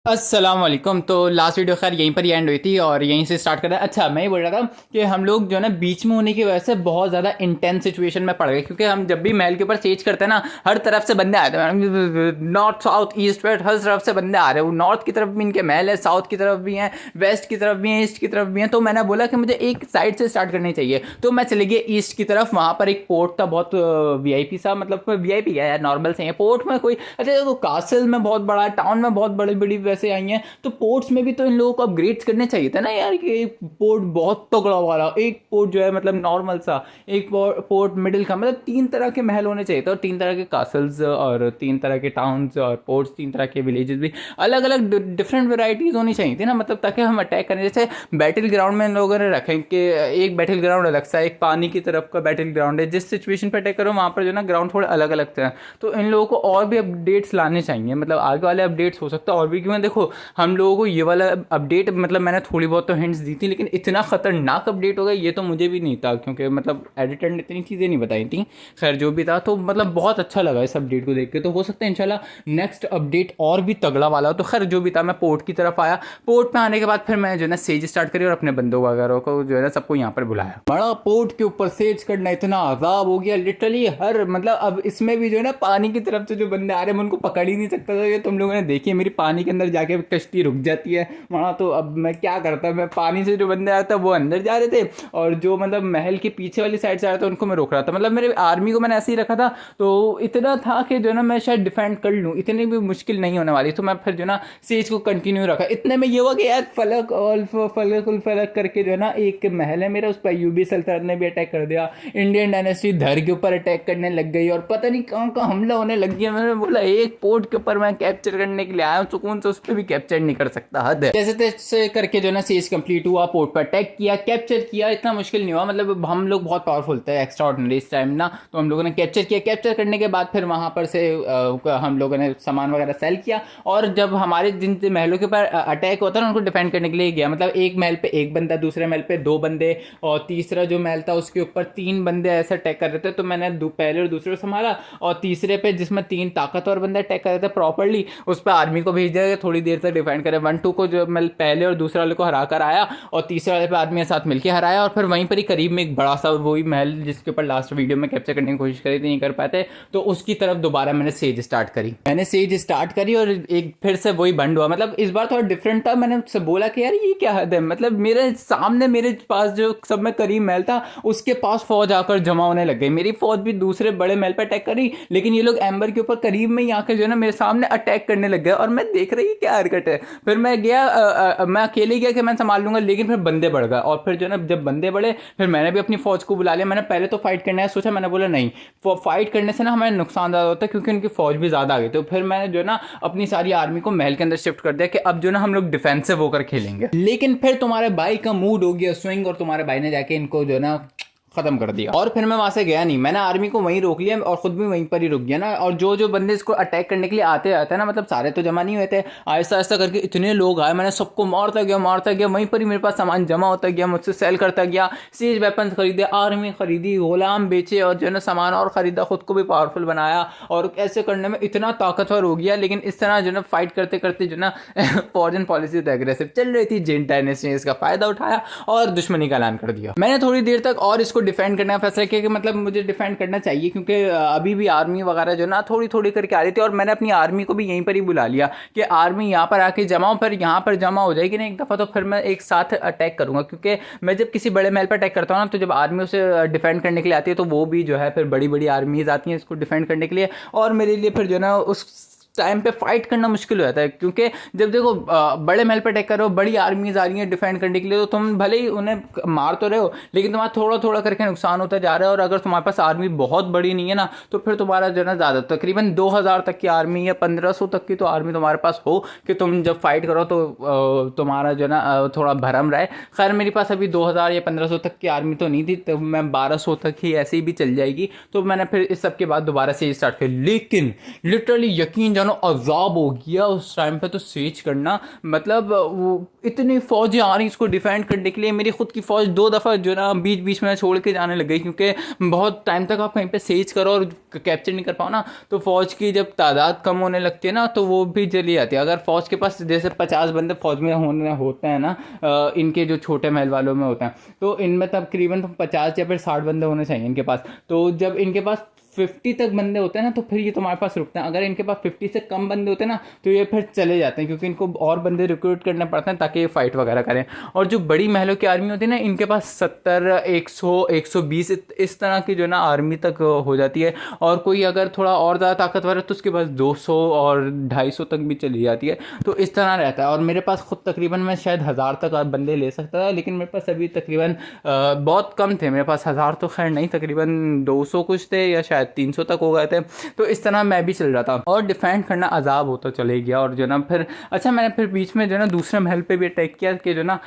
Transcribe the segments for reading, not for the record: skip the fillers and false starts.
अस्सलाम वालेकुम। तो लास्ट वीडियो खैर यहीं पर ही एंड हुई थी और यहीं से स्टार्ट कर रहा है। अच्छा, मैं ये बोल रहा था कि हम लोग जो है ना बीच में होने की वजह से बहुत ज़्यादा इंटेंस सिचुएशन में पड़ गए, क्योंकि हम जब भी महल के ऊपर स्टेज करते हैं ना, हर तरफ से बंदे आते हैं, नॉर्थ साउथ ईस्ट वेस्ट हर तरफ से बंदे आ रहे हैं। वो नॉर्थ की तरफ भी इनके महल है, साउथ की तरफ भी हैं, वेस्ट की तरफ भी हैं, ईस्ट की तरफ भी हैं। तो मैंने बोला कि मुझे एक साइड से स्टार्ट करनी चाहिए, तो मैं चले गया ईस्ट की तरफ। वहाँ पर एक पोर्ट था, बहुत वीआईपी सा, मतलब वीआईपी है यार, नॉर्मल से है पोर्ट में कोई। अच्छा देखो, कासल में बहुत बड़ा, टाउन में बहुत बड़ी बड़ी वैसे आई हैं, तो पोर्ट्स में भी तो इन लोगों को अपग्रेड्स करने चाहिए था ना यार, कि एक पोर्ट बहुत तगड़ा वाला, एक पोर्ट जो है मतलब नॉर्मल सा, एक पोर्ट मिडिल का, मतलब तीन तरह के महल होने चाहिए थे, और तीन तरह के कासल्स, और तीन तरह के टाउन्स और पोर्ट्स, तीन तरह के विलेजेस भी, अलग अलग डिफरेंट वेराइटीज होनी चाहिए थी ना, मतलब ताकि हम अटैक करें। जैसे बैटल ग्राउंड में इन लोगों ने रखें कि एक बैटल ग्राउंड अलग सा, एक पानी की तरफ का बैटल ग्राउंड है, जिस सिचुएशन पर अटैक करो वहाँ पर जो ना ग्राउंड थोड़े अलग अलग थे। तो इन लोगों को और भी अपडेट्स लाने चाहिए, मतलब आगे वाले अपडेट्स हो सकता है और भी, क्यों देखो हम लोगों को ये वाला अपडेट, मतलब मैंने थोड़ी बहुत तो हिंट्स दी थी, लेकिन इतना खतरनाक अपडेट हो गया ये तो मुझे भी नहीं था, क्योंकि मतलब एडिटर ने इतनी चीज़ें नहीं बताई थी। खैर जो भी था, तो मतलब बहुत अच्छा लगा इस अपडेट को देख के। तो हो सकता है इंशाल्लाह नेक्स्ट अपडेट और भी तगड़ा वाला हो। तो खैर जो भी था, मैं पोर्ट की तरफ आया। पोर्ट पे आने के बाद फिर मैं जो है ना सेज स्टार्ट करी और अपने बंदों वगैरह को जो है ना सबको यहाँ पर बुलाया। बड़ा पोर्ट के ऊपर सेज करना इतना अजाब हो गया लिटरली, हर मतलब अब इसमें भी जो है ना पानी की तरफ से जो बंदे आ रहे हैं मैं उनको पकड़ ही नहीं सकता था। ये तुम लोगों ने देखी, मेरी पानी के अंदर जाके कश्ती रुक जाती है वहाँ। तो अब मैं क्या करता, मैं पानी से जो बंदे आया था वो अंदर जा रहे थे, और जो मतलब महल के पीछे वाली साइड से आ रहा था उनको मैं रोक रहा था। मतलब मेरे आर्मी को मैंने ऐसे ही रखा था, तो इतना था कि जो ना मैं शायद डिफेंड कर लूँ, इतनी भी मुश्किल नहीं होने वाली। तो मैं फिर जो ना सीज को कंटिन्यू रखा। इतने में ये हुआ कि यार फलक और फलक उल फलक करके जो है ना एक महल है मेरा, उस पर अयूबी सल्तनत ने भी अटैक कर दिया। इंडियन डायनेस्टी धर के ऊपर अटैक करने लग गई, और पता नहीं कहाँ कहाँ हमला होने लग गया। मैंने बोला एक पोर्ट के ऊपर मैं कैप्चर करने के लिए आया हूँ, सुकून से उस पर भी कैप्चर नहीं कर सकता, हद है। जैसे तैसे करके जो ना सीज कंप्लीट हुआ, पोर्ट पर अटैक किया, कैप्चर किया। इतना मुश्किल नहीं हुआ, मतलब हम लोग बहुत पावरफुल थे, एक्स्ट्रा ऑर्डिनरी इस टाइम ना। तो हम लोगों ने कैप्चर किया। कैप्चर करने के बाद फिर वहाँ पर से हम लोगों ने सामान वगैरह सेल किया, और जब हमारे जिन महलों के ऊपर अटैक होता है ना उनको डिफेंड करने के लिए गया। मतलब एक महल पे एक बंदा, दूसरे महल पे दो बंदे, और तीसरा जो महल था उसके ऊपर तीन बंदे ऐसे अटैक कर रहे थे। तो मैंने पहले और दूसरे को संभाला, और तीसरे पे जिसमें तीन ताकतवर बंदे अटैक कर रहे थे प्रॉपरली, उस पर आर्मी को भेज दिया थोड़ी देर तक डिफेंड करे। 1-2 को जो मैं पहले और दूसरे वाले को हरा कर आया, और तीसरे वाले पे आदमी के साथ मिलकर हराया, और फिर वहीं पर ही करीब में एक बड़ा सा वही महल जिसके ऊपर लास्ट वीडियो में कैप्चर करने की कोशिश करी थी, नहीं कर पाते, तो उसकी तरफ दोबारा मैंने सेज स्टार्ट करी। और एक फिर से वही बंड हुआ। मतलब इस बार थोड़ा डिफरेंट था। मैंने उससे बोला कि यार ये क्या हद है, मतलब मेरे सामने मेरे पास जो सब में करीब महल था उसके पास फौज आकर जमा होने लग गई। मेरी फौज भी दूसरे बड़े महल पर अटैक करी, लेकिन ये लोग एम्बर के ऊपर करीब में ही आकर जो है ना मेरे सामने अटैक करने लग गए, और मैं देख रही क्या हरकत है। फिर मैं गया, मैं अकेले गया कि मैं संभाल लूंगा, लेकिन फिर बंदे बढ़ गए, और फिर जो है ना जब बंदे बढ़े फिर मैंने भी अपनी फौज को बुला लिया। मैंने पहले तो फाइट करना है सोचा, मैंने बोला नहीं, फाइट करने से ना हमें नुकसान ज़्यादा होता है, क्योंकि उनकी फौज भी ज़्यादा आ गई। तो फिर मैंने जो है ना अपनी सारी आर्मी को महल के अंदर शिफ्ट कर दिया कि अब जो ना हम लोग डिफेंसिव होकर खेलेंगे। लेकिन फिर तुम्हारे भाई का मूड हो गया स्विंग, और तुम्हारे भाई ने जाके इनको जो है ना खत्म कर दिया, और फिर मैं वहां से गया नहीं। मैंने आर्मी को वहीं रोक लिया और खुद भी वहीं पर ही रुक गया ना। और जो जो बंदे इसको अटैक करने के लिए आते हैं ना, मतलब सारे तो जमा नहीं हुए थे, आहिस्ता आहिस्ता करके इतने लोग आए, मैंने सबको मारता गया। वहीं पर ही मेरे पास सामान जमा होता गया, मुझसे सेल करता गया, सीज वेपन्स खरीदे, आर्मी खरीदी, गुलाम बेचे, और जो है ना सामान और खरीदा, खुद को भी पावरफुल बनाया, और ऐसे करने में इतना ताकतवर हो गया। लेकिन इस तरह जो ना फाइट करते करते जो ना फॉरेन पॉलिसी तो एग्रेसिव चल रही थी, जिन डायनेस्टी ने इसका फायदा उठाया और दुश्मनी का ऐलान कर दिया। मैंने थोड़ी देर तक और इसको डिफेंड करने का फैसला किया कि मतलब मुझे डिफेंड करना चाहिए, क्योंकि अभी भी आर्मी वगैरह जो ना थोड़ी थोड़ी करके आ रही थी, और मैंने अपनी आर्मी को भी यहीं पर ही बुला लिया कि आर्मी यहाँ पर आके जमा हो, फिर यहाँ पर जमा हो जाएगी ना एक दफ़ा, तो फिर मैं एक साथ अटैक करूँगा। क्योंकि मैं जब किसी बड़े महल पर अटैक करता हूँ ना, तो जब आर्मी उसे डिफेंड करने के लिए आती है तो वो भी जो है फिर बड़ी बड़ी आर्मीज आती हैं इसको डिफेंड करने के लिए, और मेरे लिए फिर जो है ना उस टाइम पे फाइट करना मुश्किल हो जाता है। क्योंकि जब देखो बड़े महल पर अटैक करो, बड़ी आर्मीज आ रही हैं डिफेंड करने के लिए, तो तुम भले ही उन्हें मार तो रहे हो, लेकिन तुम्हारा थोड़ा थोड़ा करके नुकसान होता जा रहा है। और अगर तुम्हारे पास आर्मी बहुत बड़ी नहीं है ना, तो फिर तुम्हारा जो है ना ज़्यादा तकरीबन 2000 तक की आर्मी या 1500 तक की तो आर्मी तुम्हारे पास हो कि तुम जब फाइट करो तो तुम्हारा जो है ना थोड़ा भरम रहे। खैर मेरे पास अभी 2000 या 1500 तक की आर्मी तो नहीं थी, तो मैं 1200 तक ही ऐसे ही भी चल जाएगी। तो मैंने फिर इस सब के बाद दोबारा से स्टार्ट किया, लेकिन लिटरली यकीन जानो ना अजाब हो गया उस टाइम पे तो सेज करना, मतलब वो इतनी फौजें आ रही इसको डिफेंड करने के लिए, मेरी खुद की फौज 2 दफ़ा जो ना बीच बीच में छोड़ के जाने लग गई, क्योंकि बहुत टाइम तक आप कहीं पे सेज करो और कैप्चर नहीं कर पाओ ना, तो फौज की जब तादाद कम होने लगती है ना तो वो भी चली जाती है। अगर फौज के पास जैसे 50 बंदे फौज में होते हैं ना, इनके जो छोटे महल वालों में होते हैं, तो इनमें तकरीबन 50 या फिर 60 बंदे होने चाहिए इनके पास। तो जब इनके पास 50 तक बंदे होते हैं ना तो फिर ये तुम्हारे पास रुकते हैं। अगर इनके पास 50 से कम बंदे होते हैं ना तो ये फिर चले जाते हैं, क्योंकि इनको और बंदे रिक्रूट करने पड़ते हैं ताकि ये फाइट वगैरह करें। और जो बड़ी महलों की आर्मी होती है ना, इनके पास 70, 100, 120 इस तरह की जो ना आर्मी तक हो जाती है। और कोई अगर थोड़ा और ज़्यादा ताकतवर है तो उसके पास 200 और 250 तक भी चली जाती है। तो इस तरह रहता है। और मेरे पास खुद तकरीबन मैं शायद 1000 तक बंदे ले सकता था, लेकिन मेरे पास अभी तकरीबन बहुत कम थे। मेरे पास 1000 तो खैर नहीं, तकरीबन 200 कुछ थे या शायद 300 तक हो गए थे। तो इस तरह मैं भी चल रहा था और डिफेंड करना अजाब होता चले गया। और जो ना फिर अच्छा, मैंने फिर बीच में जो ना दूसरे महल पे भी अटैक किया कि जो ना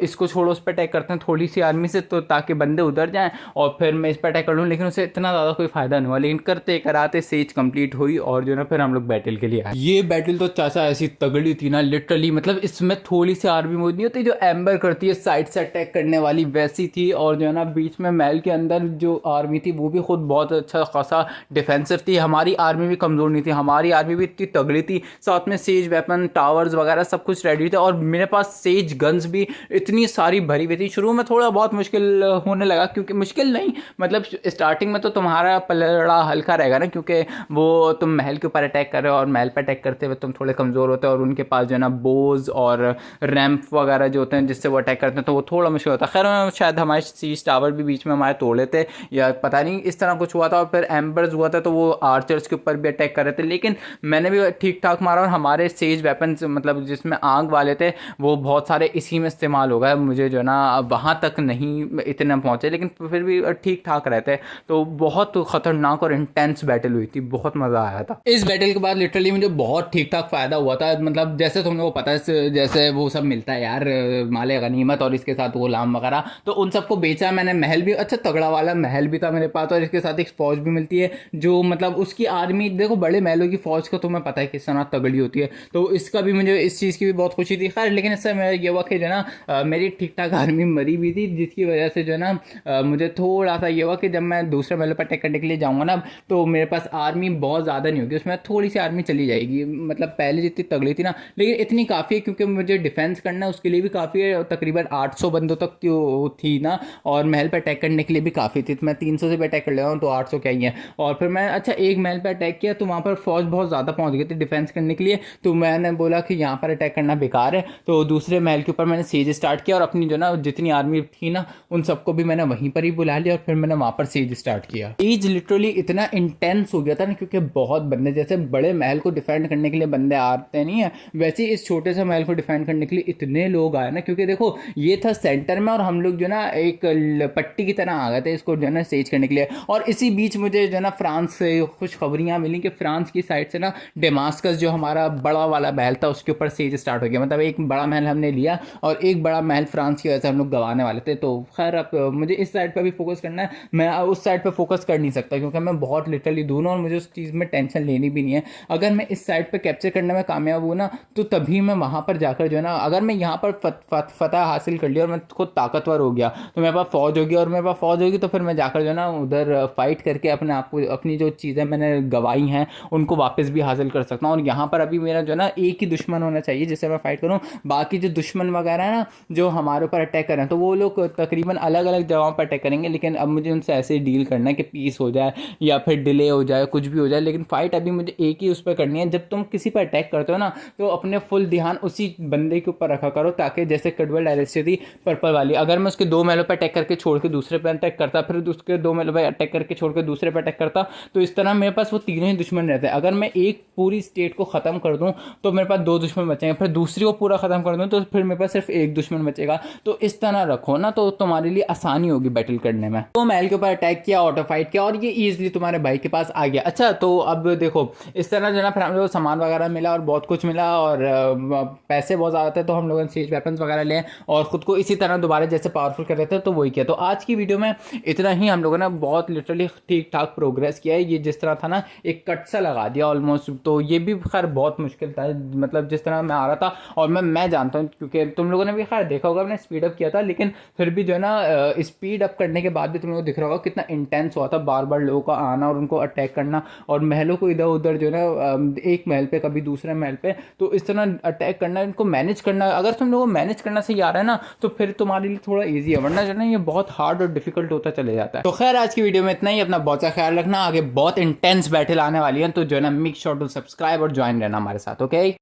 इसको छोड़ो, उस पर अटैक करते हैं थोड़ी सी आर्मी से, तो ताकि बंदे उधर जाएं और फिर मैं इस पर अटैक कर लूँ। लेकिन उससे इतना ज़्यादा कोई फायदा नहीं हुआ। लेकिन करते कराते सेज कंप्लीट हुई और जो ना फिर हम लोग बैटल के लिए आए। ये बैटल तो चाचा ऐसी तगड़ी थी ना, लिटरली, मतलब इसमें थोड़ी सी आर्मी मोड नहीं होती जो एम्बर करती है साइड से अटैक करने वाली, वैसी थी। और जो है ना बीच में महल के अंदर जो आर्मी थी वो भी खुद बहुत अच्छा खासा डिफेंसिव थी। हमारी आर्मी भी कमज़ोर नहीं थी, हमारी आर्मी भी इतनी तगड़ी थी। साथ में सेज वेपन, टावर्स वगैरह सब कुछ रेडी थे। और मेरे पास सेज गन्स भी इतनी सारी भरी हुई थी। शुरू में थोड़ा बहुत मुश्किल होने लगा, क्योंकि मुश्किल नहीं, मतलब स्टार्टिंग में तो तुम्हारा पलड़ा हल्का रहेगा ना, क्योंकि वो तुम महल के ऊपर अटैक कर रहे हो और महल पर अटैक करते हुए तुम थोड़े कमज़ोर होते हो और उनके पास जो है ना बोज और रैम्प वगैरह जो होते हैं जिससे वो अटैक करते हैं, तो वो थोड़ा मुश्किल होता है। खैर शायद हमारे सीज टावर भी बीच में हमारे तोड़े थे या पता नहीं, इस तरह कुछ हुआ था। और फिर एम्बर्स हुआ था तो वो आर्चर्स के ऊपर भी अटैक कर रहे थे, लेकिन मैंने भी ठीक ठाक मारा। और हमारे सेज वेपन्स, मतलब जिसमें आग वाले थे, वो बहुत सारे इसी में इस्तेमाल हो गए। मुझे जो है ना वहाँ तक नहीं इतने पहुँचे, लेकिन फिर भी ठीक ठाक रहते। तो बहुत खतरनाक और इंटेंस बैटल हुई थी, बहुत मज़ा आया था। इस बैटल के बाद लिटरली मुझे बहुत ठीक ठाक फ़ायदा हुआ था। मतलब जैसे तुम लोगों को पता है, जैसे वो सब मिलता है यार, माले गनीमत और इसके साथ गुलाम वगैरह, तो उन सबको बेचा मैंने। महल भी अच्छा तगड़ा वाला महल भी था मेरे पास, और इसके साथ एक फौज भी मिलती है जो, मतलब उसकी आर्मी देखो, बड़े महलों की फौज को तुम्हें पता है किस तरह तगड़ी होती है। तो इसका भी मुझे इस चीज़ की भी बहुत खुशी थी। खैर लेकिन इससे मेरा ये हुआ कि जो ना मेरी ठीक ठाक आर्मी मरी भी थी, जिसकी वजह से जो ना मुझे थोड़ा सा ये हुआ कि जब मैं दूसरे महलों पर अटैक करने के लिए जाऊँगा ना, तो मेरे पास आर्मी बहुत ज़्यादा नहीं होगी, उसमें थोड़ी सी आर्मी चली जाएगी। मतलब पहले जितनी तगड़ी थी ना, लेकिन इतनी काफ़ी है क्योंकि मुझे डिफेंस करना है, उसके लिए भी काफ़ी है। तकरीबन 800 बंदों तक थी ना, और महल पर अटैक करने के लिए भी काफ़ी थी। तो मैं 300 से भी अटैक कर ले रहा हूँ, तो 800 क्या ही है। और फिर मैं अच्छा एक महल पर अटैक किया तो वहाँ पर फौज बहुत ज़्यादा पहुँच गई थी डिफेंस करने के लिए। तो मैंने बोला कि यहाँ पर अटैक करना बेकार है, तो दूसरे महल के ऊपर मैंने सीज स्टार्ट किया और अपनी जो ना जितनी आर्मी थी ना उन सबको भी मैंने वहीं पर ही बुला लिया और फिर मैंने वहाँ पर सीज स्टार्ट किया। सीज लिटरली इतना इंटेंस हो गया था ना, क्योंकि बहुत बंदे, जैसे बड़े महल को डिफेंड करने के लिए बंदे आते नहीं है, वैसे ही इस छोटे से महल को डिफेंड करने के लिए इतने लोग आए ना। क्योंकि देखो ये था सेंटर में और हम लोग जो ना एक पट्टी की तरह आ गए थे इसको जो है ना सेज करने के लिए। और इसी बीच मुझे जो ना फ्रांस से खुशखबरियाँ मिली कि फ्रांस की साइड से ना डेमास्कस जो हमारा बड़ा वाला महल था उसके ऊपर सेज स्टार्ट हो गया। मतलब एक बड़ा महल हमने लिया और एक बड़ा महल फ्रांस की वजह से हम लोग गंवाने वाले थे। तो खैर अब मुझे इस साइड पर भी फोकस करना है, मैं उस साइड पर फोकस कर नहीं सकता क्योंकि मैं बहुत लिटरली दूर हूँ और मुझे उस चीज़ में टेंशन लेनी भी नहीं है। अगर मैं इस साइड पर कैप्चर करने में कामयाब हूँ ना, तो तभी मैं वहाँ पर जाकर जो है ना, अगर मैं यहाँ पर फतह हासिल कर लिया और मैं खुद ताकतवर हो गया तो मेरे पास फौज होगी, और मेरे पास फौज होगी तो फिर मैं जाकर जो है ना उधर फाइट करके अपने आप को, अपनी जो चीज़ें मैंने गवाई हैं उनको वापस भी हासिल कर सकता हूँ। और यहाँ पर अभी मेरा जो है ना एक ही दुश्मन होना चाहिए जिससे मैं फाइट करूँ। बाकी जो दुश्मन वगैरह है ना जो हमारे ऊपर अटैक करें, तो वो लोग तकरीबन अलग अलग जगहों पर अटैक करेंगे, लेकिन अब मुझे उनसे ऐसे डील करना है कि पीस हो जाए या फिर डिले हो जाए, कुछ भी हो जाए, लेकिन फाइट अभी मुझे एक ही उस पर करनी है। जब तुम किसी पर अटैक करते हो ना तो अपने फुल ध्यान उसी बंदे के ऊपर रखा करो, ताकि जैसे कडवल डायरेक्ट थी पर्पल वाली, अगर मैं उसके 2 महलों पर अटैक करके छोड़ के दूसरे पर अटैक करता, फिर उसके 2 महलों पर अटैक करके छोड़ के दूसरे पर अटैक करता, तो इस तरह मेरे पास वो तीनों ही दुश्मन रहते हैं। अगर मैं एक पूरी स्टेट को ख़त्म कर दूं तो मेरे पास 2 दुश्मन बचेंगे, फिर दूसरी को पूरा ख़त्म कर दूं तो फिर मेरे पास सिर्फ एक दुश्मन बचेगा। तो इस तरह रखो ना, तो तुम्हारे लिए आसानी होगी बैटल करने में। तो महल के ऊपर अटैक किया, ऑटो फाइट किया और ये ईजिली तुम्हारे भाई के पास आ गया। अच्छा तो अब देखो इस तरह जो ना फिर हम लोग सामान वगैरह मिला और बहुत कुछ मिला और पैसे बहुत ज़्यादा थे, तो हम लोगों ने सीज वेपन्स वगैरह लिए और ख़ुद को इसी तरह दोबारा जैसे पावरफुल कर रहे थे, तो वही किया। तो आज की वीडियो में इतना ही। हम लोगों ने बहुत लिटरली ठीक ठीक ठाक प्रोग्रेस किया है। ये जिस तरह था ना एक कट सा लगा दिया ऑलमोस्ट, तो ये भी खैर बहुत मुश्किल था, मतलब जिस तरह मैं आ रहा था। और मैं जानता हूँ क्योंकि तुम लोगों ने भी खैर देखा होगा, मैंने स्पीड अप किया था, लेकिन फिर भी जो है ना स्पीड अप करने के बाद भी तुम लोगों को दिख रहा होगा कितना इंटेंस हुआ था, बार बार लोगों का आना और उनको अटैक करना, और महलों को इधर उधर जो है ना एक महल पे कभी दूसरे महल पे, तो इस तरह अटैक करना, इनको मैनेज करना। अगर तुम लोगों को मैनेज करना सही आ रहा है ना तो फिर तुम्हारे लिए थोड़ा ईजी है, वरना जो है ना ये बहुत हार्ड और डिफिकल्ट होता चले जाता है। तो खैर आज की वीडियो में इतना ही, अपना बहुत सा ख्याल रखना, आगे बहुत इंटेंस बैटल आने वाली है, तो जो है ना मेक श्योर टू सब्सक्राइब और ज्वाइन रहना हमारे साथ। ओके।